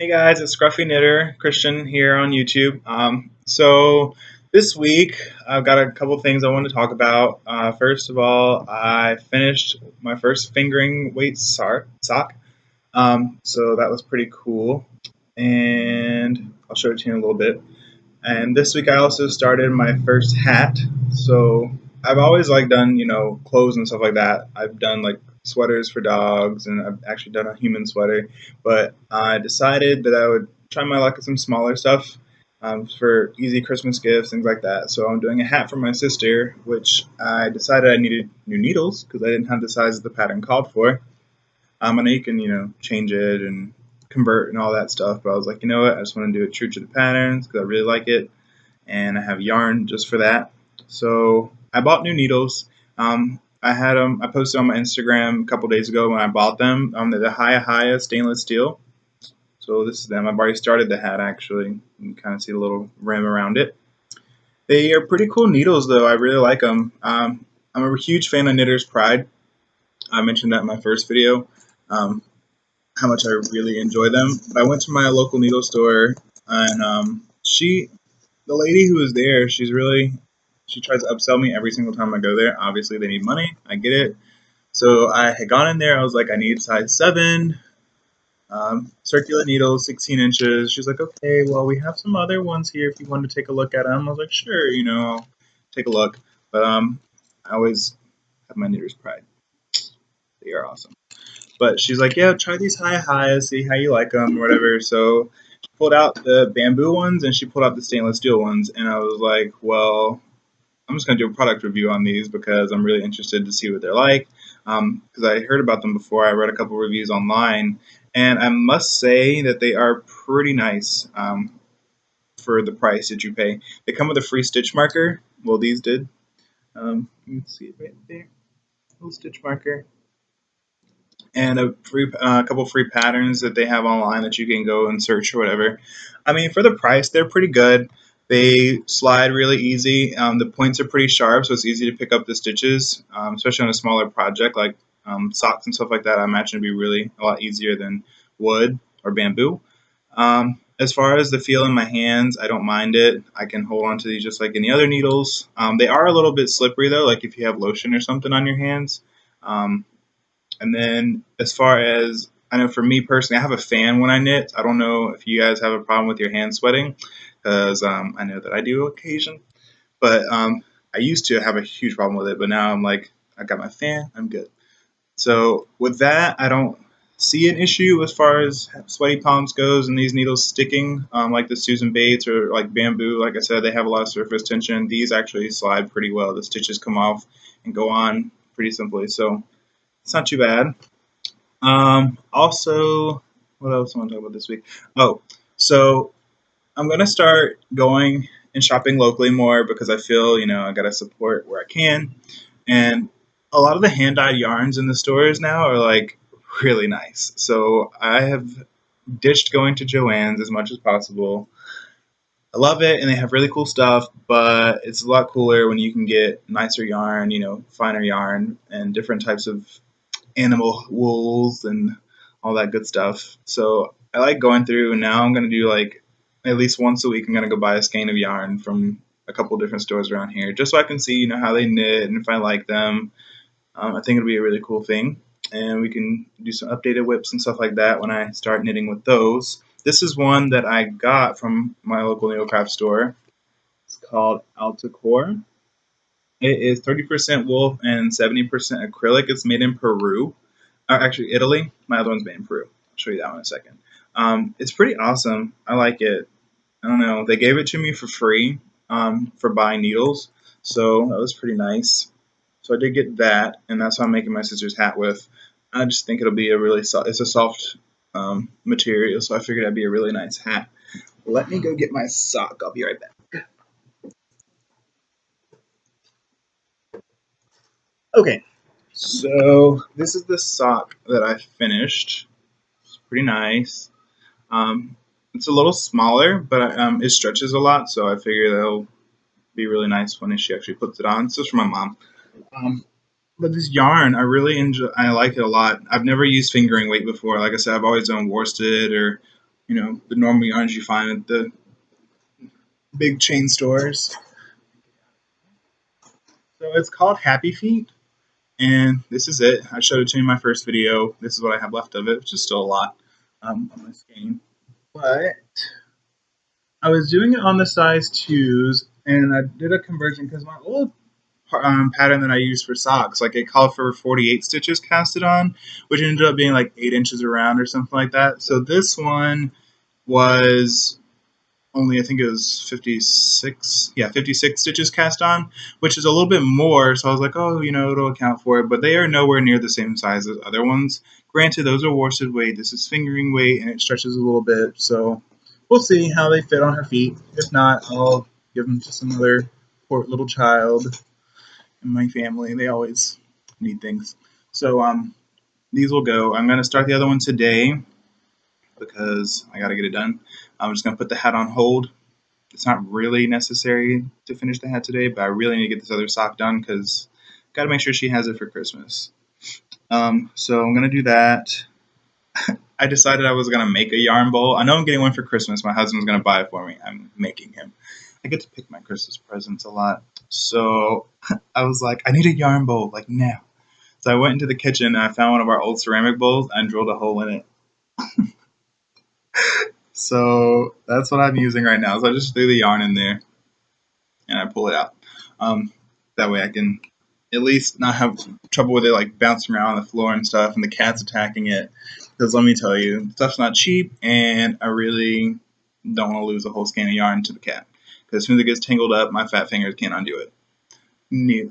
Hey guys, it's Scruffy Knitter Christian here on YouTube. So this week I've got a couple things I want to talk about. First of all, I finished my first fingering weight sock. So that was pretty cool, and I'll show it to you in a little bit. And this week I also started my first hat. So I've always done, clothes and stuff like that. I've done like sweaters for dogs, and I've actually done a human sweater. But I decided that I would try my luck at some smaller stuff for easy Christmas gifts, things like that. So I'm doing a hat for my sister, which I decided I needed new needles because I didn't have the size the pattern called for. I know you can, change it and convert and all that stuff, but I was like, you know what, I just want to do it true to the patterns because I really like it, and I have yarn just for that. So I bought new needles. I had them. I posted on my Instagram a couple days ago when I bought them. They're the Haya stainless steel. So this is them. I've already started the hat actually. You can kind of see the little rim around it. They are pretty cool needles though. I really like them. I'm a huge fan of Knitter's Pride. I mentioned that in my first video. Um, how much I really enjoy them. But I went to my local needle store, and the lady who was there, she tries to upsell me every single time I go there. Obviously, they need money. I get it. So I had gone in there. I was like, I need size 7, circular needles, 16 inches. She's like, okay, well, we have some other ones here if you want to take a look at them. I was like, sure, I'll take a look. But I always have my Knitter's Pride. They are awesome. But she's like, yeah, try these highs, see how you like them or whatever. So she pulled out the bamboo ones and she pulled out the stainless steel ones. And I was like, well, I'm just going to do a product review on these because I'm really interested to see what they're like. Because I heard about them before. I read a couple reviews online. And I must say that they are pretty nice for the price that you pay. They come with a free stitch marker. Well, these did. You can see it right there. Little stitch marker. And a couple free patterns that they have online that you can go and search or whatever. I mean, for the price, they're pretty good. They slide really easy. The points are pretty sharp, so it's easy to pick up the stitches, especially on a smaller project like socks and stuff like that. I imagine it'd be really a lot easier than wood or bamboo. As far as the feel in my hands, I don't mind it. I can hold on to these just like any other needles. They are a little bit slippery though, like if you have lotion or something on your hands. Um, and then as far as I know, for me personally, I have a fan when I knit. I don't know if you guys have a problem with your hands sweating, because I know that I do occasion. But I used to have a huge problem with it, but now I'm like, I got my fan, I'm good. So with that, I don't see an issue as far as sweaty palms goes and these needles sticking, like the Susan Bates or like bamboo. Like I said, they have a lot of surface tension. These actually slide pretty well. The stitches come off and go on pretty simply. So it's not too bad. Also, what else I want to talk about this week? Oh, so I'm gonna start going and shopping locally more because I feel I gotta support where I can. And a lot of the hand dyed yarns in the stores now are like really nice. So I have ditched going to Joann's as much as possible. I love it, and they have really cool stuff, but it's a lot cooler when you can get nicer yarn, finer yarn, and different types of animal wools and all that good stuff. So I like going through, and now I'm going to do like at least once a week, I'm going to go buy a skein of yarn from a couple different stores around here just so I can see, how they knit and if I like them. I think it'll be a really cool thing. And we can do some updated whips and stuff like that when I start knitting with those. This is one that I got from my local needlecraft store. It's called Altacore. It is 30% wool and 70% acrylic. It's made in Peru. Actually, Italy. My other one's made in Peru. I'll show you that one in a second. It's pretty awesome. I like it. I don't know. They gave it to me for free for buying needles. So that was pretty nice. So I did get that, and that's what I'm making my sister's hat with. I just think it'll be it's a soft material, so I figured that'd be a really nice hat. Let me go get my sock. I'll be right back. Okay, so this is the sock that I finished. It's pretty nice. Um, it's a little smaller, but it stretches a lot, so I figure that'll be really nice when she actually puts it on. It's just for my mom. Um, but this yarn, I really enjoy. I like it a lot. I've never used fingering weight before. Like I said, I've always done worsted or the normal yarns you find at the big chain stores. So it's called Happy Feet, and this is it. I showed it to you in my first video. This is what I have left of it, which is still a lot on my skein. But I was doing it on the size 2s, and I did a conversion because my old pattern that I used for socks, like it called for 48 stitches casted on, which ended up being like 8 inches around or something like that. So this one was only, I think it was 56, yeah, 56 stitches cast on, which is a little bit more. So I was like, oh, it'll account for it. But they are nowhere near the same size as other ones. Granted, those are worsted weight. This is fingering weight, and it stretches a little bit. So we'll see how they fit on her feet. If not, I'll give them to some other poor little child in my family. They always need things. So these will go. I'm going to start the other one today because I got to get it done. I'm just going to put the hat on hold. It's not really necessary to finish the hat today, but I really need to get this other sock done because got to make sure she has it for Christmas. So I'm going to do that. I decided I was going to make a yarn bowl. I know I'm getting one for Christmas. My husband's going to buy it for me. I'm making him. I get to pick my Christmas presents a lot. So I was like, I need a yarn bowl, like now. So I went into the kitchen and I found one of our old ceramic bowls and drilled a hole in it. So that's what I'm using right now. So I just threw the yarn in there and I pull it out. Um, that way I can at least not have trouble with it like bouncing around on the floor and stuff and the cat's attacking it. Because let me tell you, stuff's not cheap and I really don't want to lose a whole skein of yarn to the cat. Because as soon as it gets tangled up, my fat fingers can't undo it. No.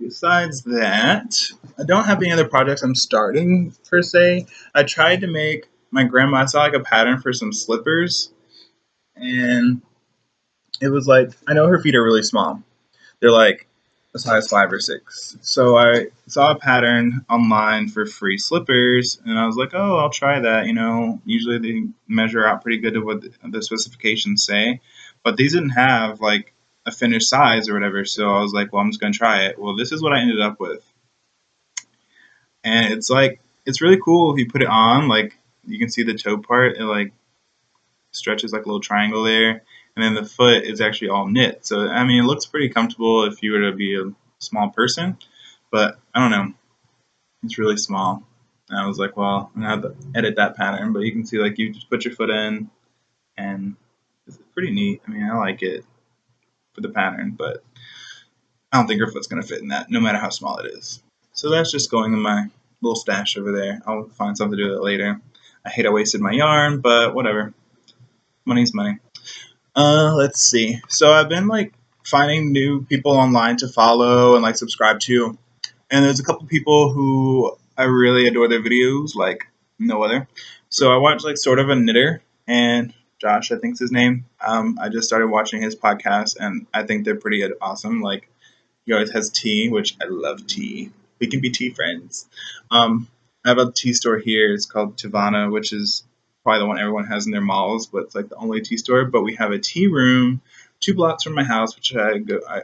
Besides that, I don't have any other projects I'm starting per se. I tried to make my grandma, I saw like a pattern for some slippers, and it was like, I know her feet are really small. They're like a size 5 or 6. So I saw a pattern online for free slippers, and I was like, oh, I'll try that. Usually they measure out pretty good to what the specifications say, but these didn't have like a finished size or whatever. So I was like, well, I'm just gonna try it. Well, this is what I ended up with, and it's really cool if you put it on. Like you can see the toe part, it like stretches like a little triangle there, and then the foot is actually all knit. So I mean, it looks pretty comfortable if you were to be a small person, but I don't know, it's really small. And I was like, well, I'm gonna have to edit that pattern, but you can see like you just put your foot in, and it's pretty neat. I mean, I like it for the pattern, but I don't think her foot's gonna fit in that, no matter how small it is. So that's just going in my little stash over there. I'll find something to do with it later. I hate I wasted my yarn, but whatever. Money's money. Let's see. So I've been like finding new people online to follow and like subscribe to, and there's a couple people who I really adore their videos, like no other. So I watched like sort of a knitter, and Josh, I think's his name. I just started watching his podcast, and I think they're pretty awesome. Like he always has tea, which I love tea. We can be tea friends. I have a tea store here. It's called Tivana, which is probably the one everyone has in their malls, but it's like the only tea store. But we have a tea room 2 blocks from my house, which I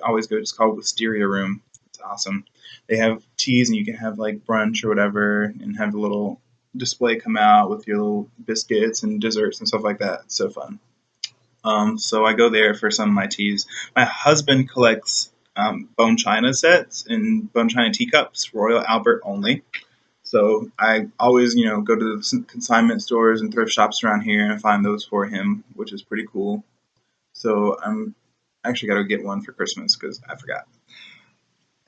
always go. It's called Wisteria Room. It's awesome. They have teas, and you can have like brunch or whatever, and have a little display come out with your little biscuits and desserts and stuff like that. It's so fun. So I go there for some of my teas. My husband collects bone china sets and bone china teacups, Royal Albert only. So I always, go to the consignment stores and thrift shops around here and find those for him, which is pretty cool. So I'm actually got to get one for Christmas because I forgot.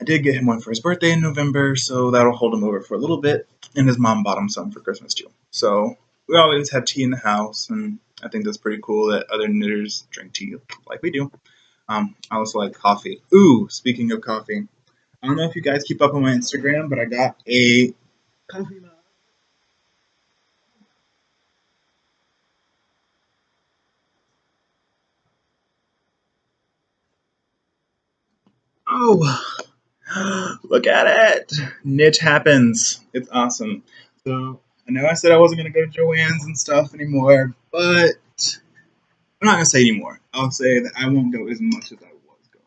I did get him one for his birthday in November, so that'll hold him over for a little bit. And his mom bought him some for Christmas too. So we always have tea in the house, and I think that's pretty cool that other knitters drink tea like we do. I also like coffee. Ooh, speaking of coffee, I don't know if you guys keep up on my Instagram, but I got a coffee mug. Oh, look at it! Knit happens. It's awesome. So I know I said I wasn't gonna go to Joann's and stuff anymore, but I'm not gonna say anymore. I'll say that I won't go as much as I was going.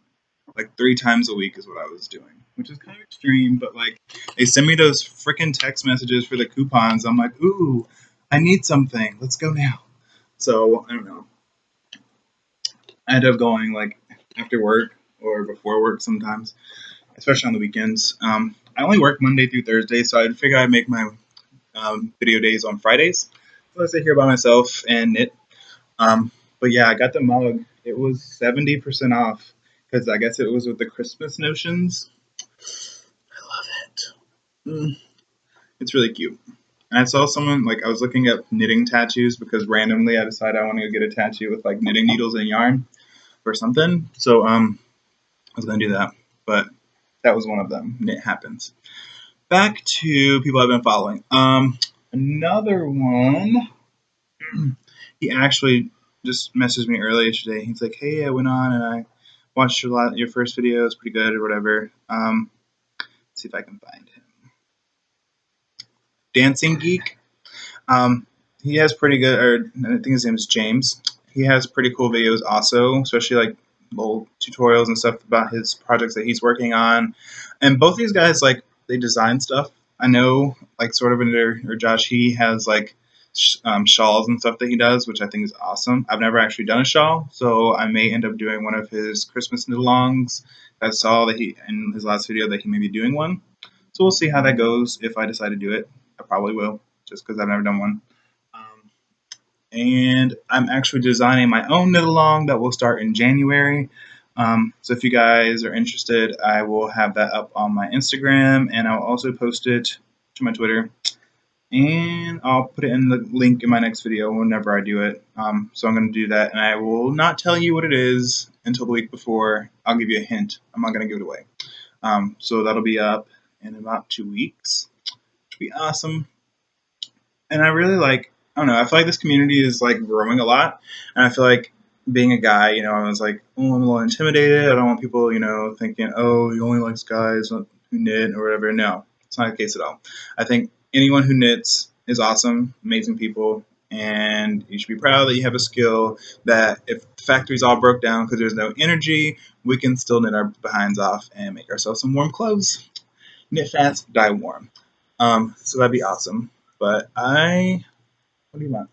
Like 3 times a week is what I was doing, which is kind of extreme. But like, they send me those freaking text messages for the coupons. I'm like, ooh, I need something. Let's go now. So I don't know. I end up going like after work or before work sometimes, especially on the weekends. I only work Monday through Thursday, so I'd figure I'd make my video days on Fridays. So I sit here by myself and knit. But yeah, I got the mug. It was 70% off because I guess it was with the Christmas notions. I love it. It's really cute. And I saw someone like I was looking at knitting tattoos because randomly I decided I want to go get a tattoo with like knitting needles and yarn or something. So I was gonna do that, but that was one of them. And it happens. Back to people I've been following. Another one. He actually just messaged me earlier today. He's like, "Hey, I went on and I watched your first video. It's pretty good or whatever." Let's see if I can find him. Dancing Geek. Um, he has pretty good, or I think his name is James. He has pretty cool videos also, especially like little tutorials and stuff about his projects that he's working on. And both these guys, like, they design stuff. I know, like, sort of in there, or Josh, he has like shawls and stuff that he does, which I think is awesome. I've never actually done a shawl, so I may end up doing one of his Christmas knit-alongs. I saw that he, in his last video, that he may be doing one. So we'll see how that goes if I decide to do it. I probably will, just because I've never done one. Um, and I'm actually designing my own knit along that will start in January. So if you guys are interested, I will have that up on my Instagram, and I'll also post it to my Twitter. And I'll put it in the link in my next video whenever I do it. So I'm going to do that, and I will not tell you what it is until the week before. I'll give you a hint. I'm not going to give it away. So that'll be up in about 2 weeks, which will be awesome. And I really like, I don't know, I feel like this community is like growing a lot. And I feel like being a guy, I was like, oh, I'm a little intimidated. I don't want people, thinking, oh, he only likes guys who knit or whatever. No, it's not the case at all. I think anyone who knits is awesome, amazing people. And you should be proud that you have a skill that if the factories all broke down because there's no energy, we can still knit our behinds off and make ourselves some warm clothes. Knit fast, dye warm. So that'd be awesome. But what do you want?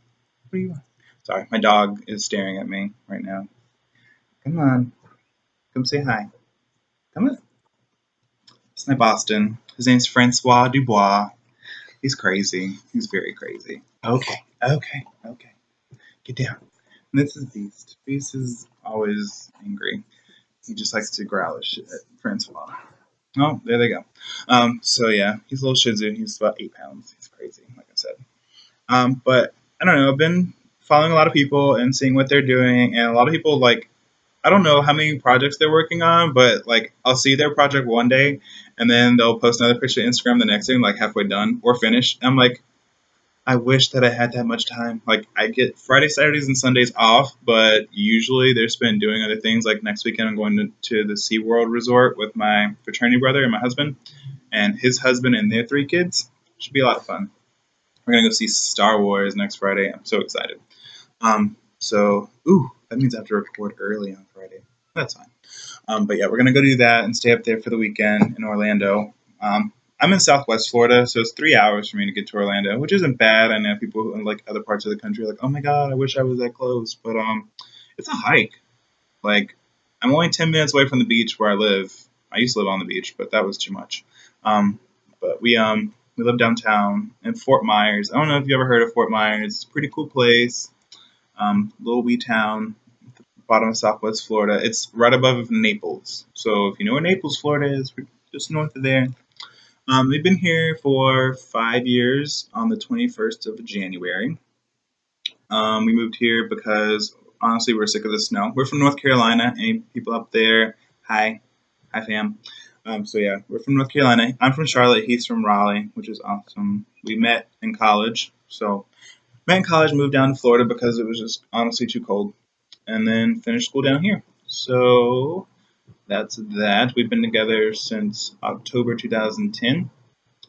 What do you want? Sorry, my dog is staring at me right now. Come on. Come say hi. Come on. It's my Boston. His name's Francois Dubois. He's crazy. He's very crazy. Okay. Get down. And this is Beast. Beast is always angry. He just likes to growl at shit at Francois. Oh, there they go. So yeah, he's a little Shih Tzu. He's about 8 pounds. He's crazy, like I said. But I don't know. I've been following a lot of people and seeing what they're doing, and a lot of people like I don't know how many projects they're working on, but like I'll see their project one day, and then they'll post another picture to Instagram the next day, like halfway done or finished. And I'm like, I wish that I had that much time. Like I get Fridays, Saturdays, and Sundays off, but usually they're spent doing other things. Like next weekend, I'm going to the SeaWorld resort with my fraternity brother and my husband, and his husband and their 3 kids. Should be a lot of fun. We're gonna go see Star Wars next Friday. I'm so excited. That means I have to record early on Friday. That's fine. But yeah, we're gonna go do that and stay up there for the weekend in Orlando. I'm in Southwest Florida, so it's 3 hours for me to get to Orlando, which isn't bad. I know people in like other parts of the country are like, oh my god, I wish I was that close, but it's a hike. Like I'm only 10 minutes away from the beach where I live. I used to live on the beach, but that was too much. But we live downtown in Fort Myers. I don't know if you ever heard of Fort Myers. It's a pretty cool place. Little wee town, bottom of Southwest Florida. It's right above Naples. So if you know where Naples, Florida is, we're just north of there. We've been here for 5 years on the 21st of January. We moved here because honestly we're sick of the snow. We're from North Carolina. Any people up there? Hi fam. So yeah, we're from North Carolina. I'm from Charlotte. He's from Raleigh, which is awesome. We met in college. So met in college, moved down to Florida because it was just honestly too cold, and then finished school down here. So that's that. We've been together since October 2010.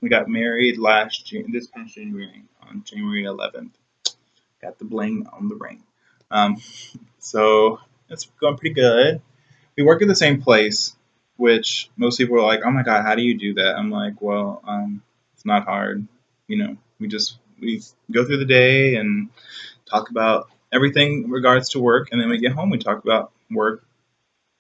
We got married this past January, on January 11th. Got the bling on the ring. So it's going pretty good. We work at the same place, which most people are like, oh my god, how do you do that? I'm like, well, it's not hard. We go through the day and talk about everything in regards to work, and then we get home, we talk about work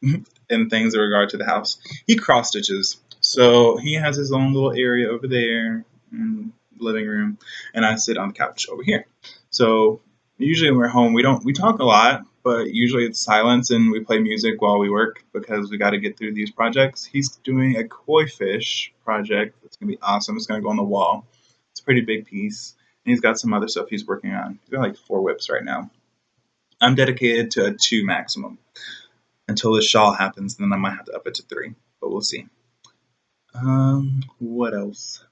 and things in regard to the house. He cross stitches, so he has his own little area over there in the living room, and I sit on the couch over here. So usually when we're home, we talk a lot, but usually it's silence and we play music while we work because we got to get through these projects. He's doing a koi fish project. It's gonna be awesome. It's gonna go on the wall. It's a pretty big piece. And he's got some other stuff he's working on. He's got like 4 whips right now. I'm dedicated to a 2 maximum until the shawl happens, then I might have to up it to 3, but we'll see. What else?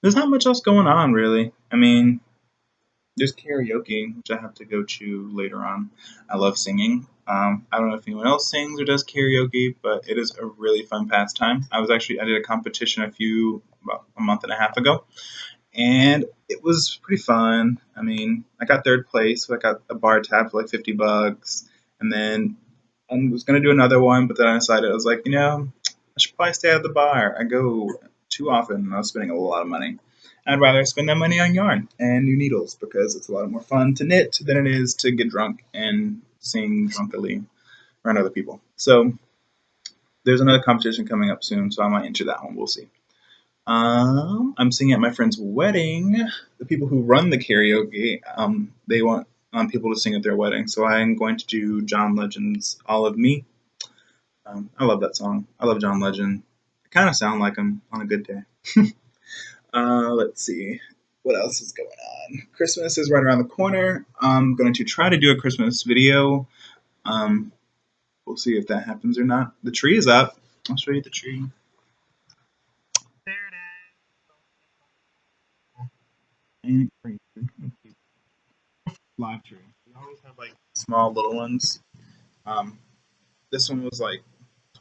There's not much else going on, really. I mean, there's karaoke, which I have to go to later on. I love singing. I don't know if anyone else sings or does karaoke, but it is a really fun pastime. I did a competition about a month and a half ago, and it was pretty fun. I mean, I got third place, so I got a bar tab for like $50, and then I was gonna do another one, but then I decided I was like, I should probably stay at the bar. I go too often, and I was spending a lot of money. I'd rather spend that money on yarn and new needles because it's a lot more fun to knit than it is to get drunk and sing drunkily around other people. So there's another competition coming up soon, so I might enter that one. We'll see. I'm singing at my friend's wedding. The people who run the karaoke, they want people to sing at their wedding, so I'm going to do John Legend's "All of Me." I love that song. I love John Legend. I kind of sound like him on a good day. Let's see. What else is going on? Christmas is right around the corner. I'm going to try to do a Christmas video. Um, we'll see if that happens or not. The tree is up. I'll show you the tree. There it is. Ain't it crazy? Live tree. We always have like small little ones. Um, this one was like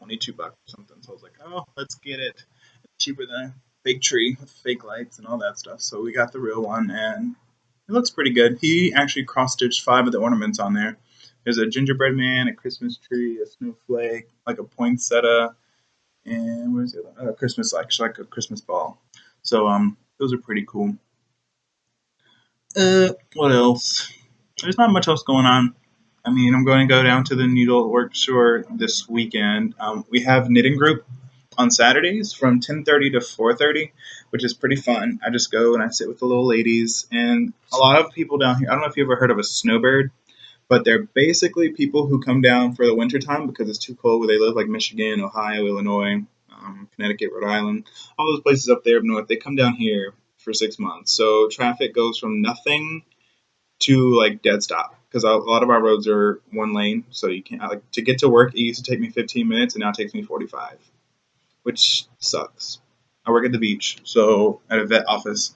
$22 or something. So I was like, oh, let's get it. It's cheaper than a fake tree with fake lights and all that stuff. So we got the real one, and it looks pretty good. He actually cross stitched 5 of the ornaments on there. There's a gingerbread man, a Christmas tree, a snowflake, like a poinsettia, and where's the other? A Christmas, actually, like a Christmas ball. So those are pretty cool. What else? There's not much else going on. I mean, I'm going to go down to the needlework store this weekend. We have knitting group on Saturdays from 10:30 to 4:30, which is pretty fun. I just go and I sit with the little ladies, and a lot of people down here. I don't know if you ever heard of a snowbird, but they're basically people who come down for the winter time because it's too cold where they live, like Michigan, Ohio, Illinois, Connecticut, Rhode Island, all those places up there up north. They come down here for 6 months, so traffic goes from nothing to like dead stop because a lot of our roads are 1 lane, so you can't like to get to work. It used to take me 15 minutes, and now it takes me 45, which sucks. I work at the beach, so at a vet office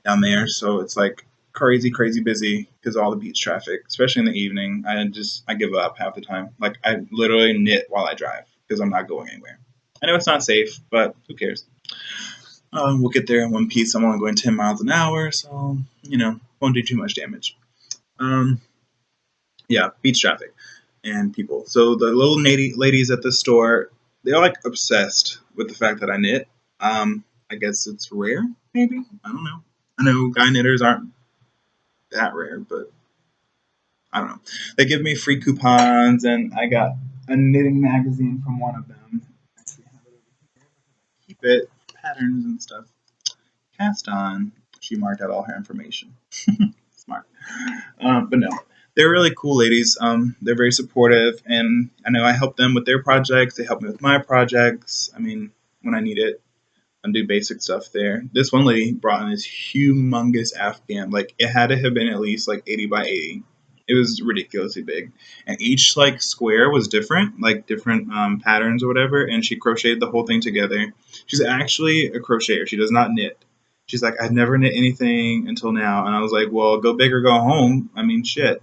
down there, so it's like crazy, crazy busy because of all the beach traffic, especially in the evening. I give up half the time. Like I literally knit while I drive because I'm not going anywhere. I know it's not safe, but who cares? We'll get there in one piece. I'm only going 10 miles an hour, so won't do too much damage. Um, yeah, beach traffic and people. So the little ladies at the store, they're like obsessed with the fact that I knit. I guess it's rare, maybe. I don't know. I know guy knitters aren't that rare, but I don't know. They give me free coupons, and I got a knitting magazine from one of them. Actually, have it over here. Keep it, patterns and stuff. Cast on. She marked out all her information. Smart. But no, they're really cool ladies. They're very supportive, and I know I help them with their projects. They help me with my projects. I mean, when I need it, I do basic stuff there. This one lady brought in this humongous Afghan. Like, it had to have been at least like 80 by 80. It was ridiculously big, and each like square was different, like different patterns or whatever. And she crocheted the whole thing together. She's actually a crocheter. She does not knit. She's like, I've never knit anything until now. And I was like, well, go big or go home. I mean, shit.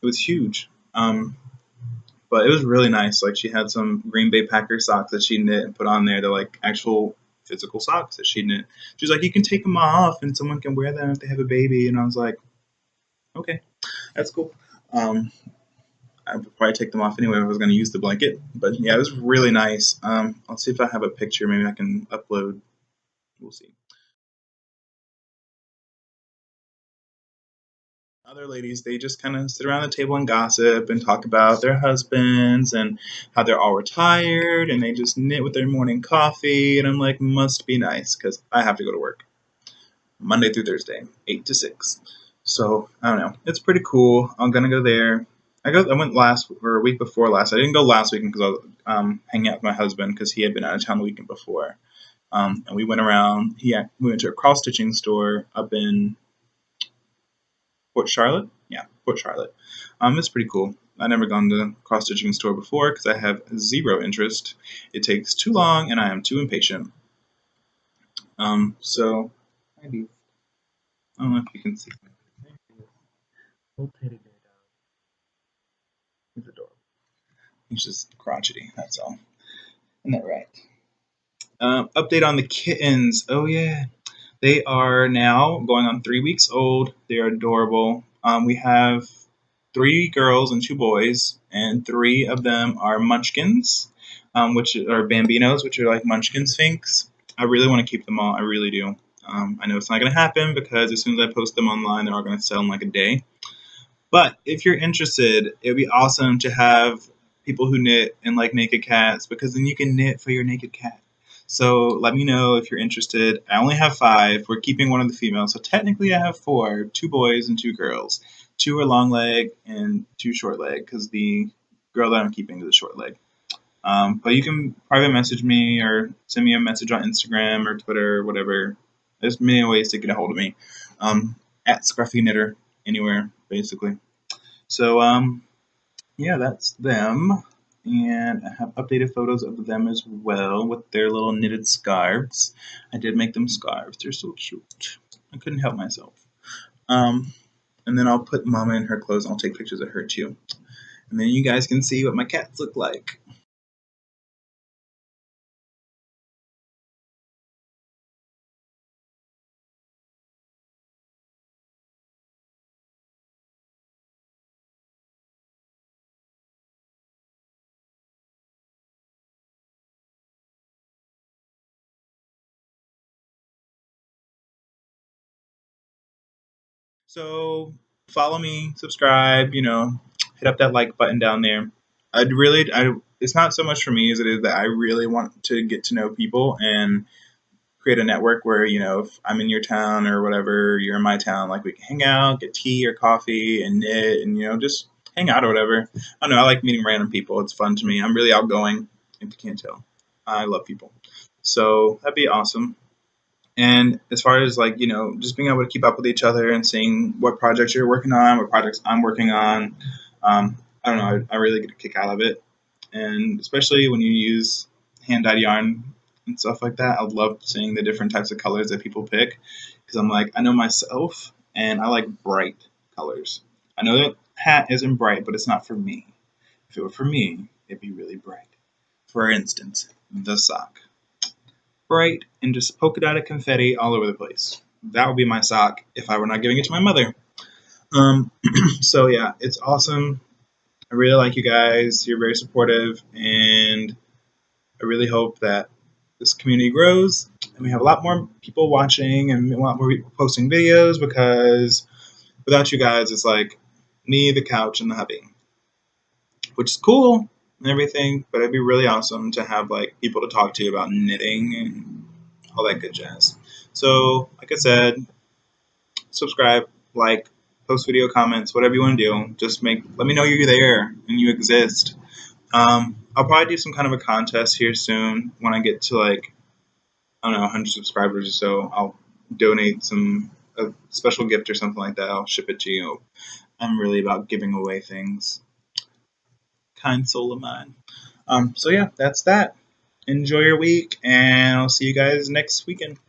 It was huge. But it was really nice. Like, she had some Green Bay Packer socks that she knit and put on there. They're like actual physical socks that she knit. She's like, you can take them off and someone can wear them if they have a baby. And I was like, okay, that's cool. I would probably take them off anyway if I was going to use the blanket. But yeah, it was really nice. I'll see if I have a picture. Maybe I can upload. We'll see. Other ladies, they just kind of sit around the table and gossip and talk about their husbands and how they're all retired and they just knit with their morning coffee. And I'm like, must be nice because I have to go to work Monday through Thursday, 8 to 6. So I don't know. It's pretty cool. I'm gonna go there. I went last or a week before last. I didn't go last weekend because I was hanging out with my husband because he had been out of town the weekend before. And we went around. We went to a cross stitching store up in Port Charlotte. Yeah, Port Charlotte. It's pretty cool. I've never gone to a cross stitching store before because I have zero interest. It takes too long and I am too impatient. So maybe I don't know if you can see. Little teddy bear dog. He's adorable. He's just crotchety. That's all. Isn't that right? Update on the kittens. Oh yeah, they are now going on 3 weeks old. They're adorable. We have 3 girls and 2 boys, and 3 of them are munchkins, which are bambinos, which are like munchkin sphinx. I really want to keep them all. I really do. I know it's not going to happen because as soon as I post them online, they're all going to sell in like a day. But if you're interested, it would be awesome to have people who knit and like naked cats because then you can knit for your naked cat. So let me know if you're interested. I only have 5. We're keeping one of the females, so technically I have 4: 2 boys and 2 girls. 2 are long leg and 2 short leg because the girl that I'm keeping is a short leg. But you can private message me or send me a message on Instagram or Twitter or whatever. There's many ways to get a hold of me. At Scruffy Knitter anywhere basically. So yeah, that's them. And I have updated photos of them as well with their little knitted scarves. I did make them scarves. They're so cute. I couldn't help myself. Um, and then I'll put Mama in her clothes and I'll take pictures of her too. And then you guys can see what my cats look like. So follow me, subscribe, hit up that like button down there. It's not so much for me as it is that I really want to get to know people and create a network where, if I'm in your town or whatever, you're in my town, like we can hang out, get tea or coffee and knit and, just hang out or whatever. I don't know. I like meeting random people. It's fun to me. I'm really outgoing, if you can't tell. I love people. So that'd be awesome. And as far as like, just being able to keep up with each other and seeing what projects you're working on, what projects I'm working on, I don't know, I really get a kick out of it. And especially when you use hand dyed yarn and stuff like that, I love seeing the different types of colors that people pick because I'm like, I know myself and I like bright colors. I know that hat isn't bright, but it's not for me. If it were for me, it'd be really bright. For instance, the sock bright and just polka dotted confetti all over the place. That would be my sock if I were not giving it to my mother. Um, so yeah, it's awesome. I really like you guys. You're very supportive, and I really hope that this community grows and we have a lot more people watching and a lot more people posting videos because without you guys, it's like me, the couch, and the hubby, which is cool and everything, but it'd be really awesome to have like people to talk to about knitting and all that good jazz. So, like I said, subscribe, like, post video comments, whatever you want to do. Just let me know you're there and you exist. I'll probably do some kind of a contest here soon when I get to like I don't know 100 subscribers or so. I'll donate a special gift or something like that. I'll ship it to you. I'm really about giving away things. Kind soul of mine. So yeah, that's that. Enjoy your week, and I'll see you guys next weekend.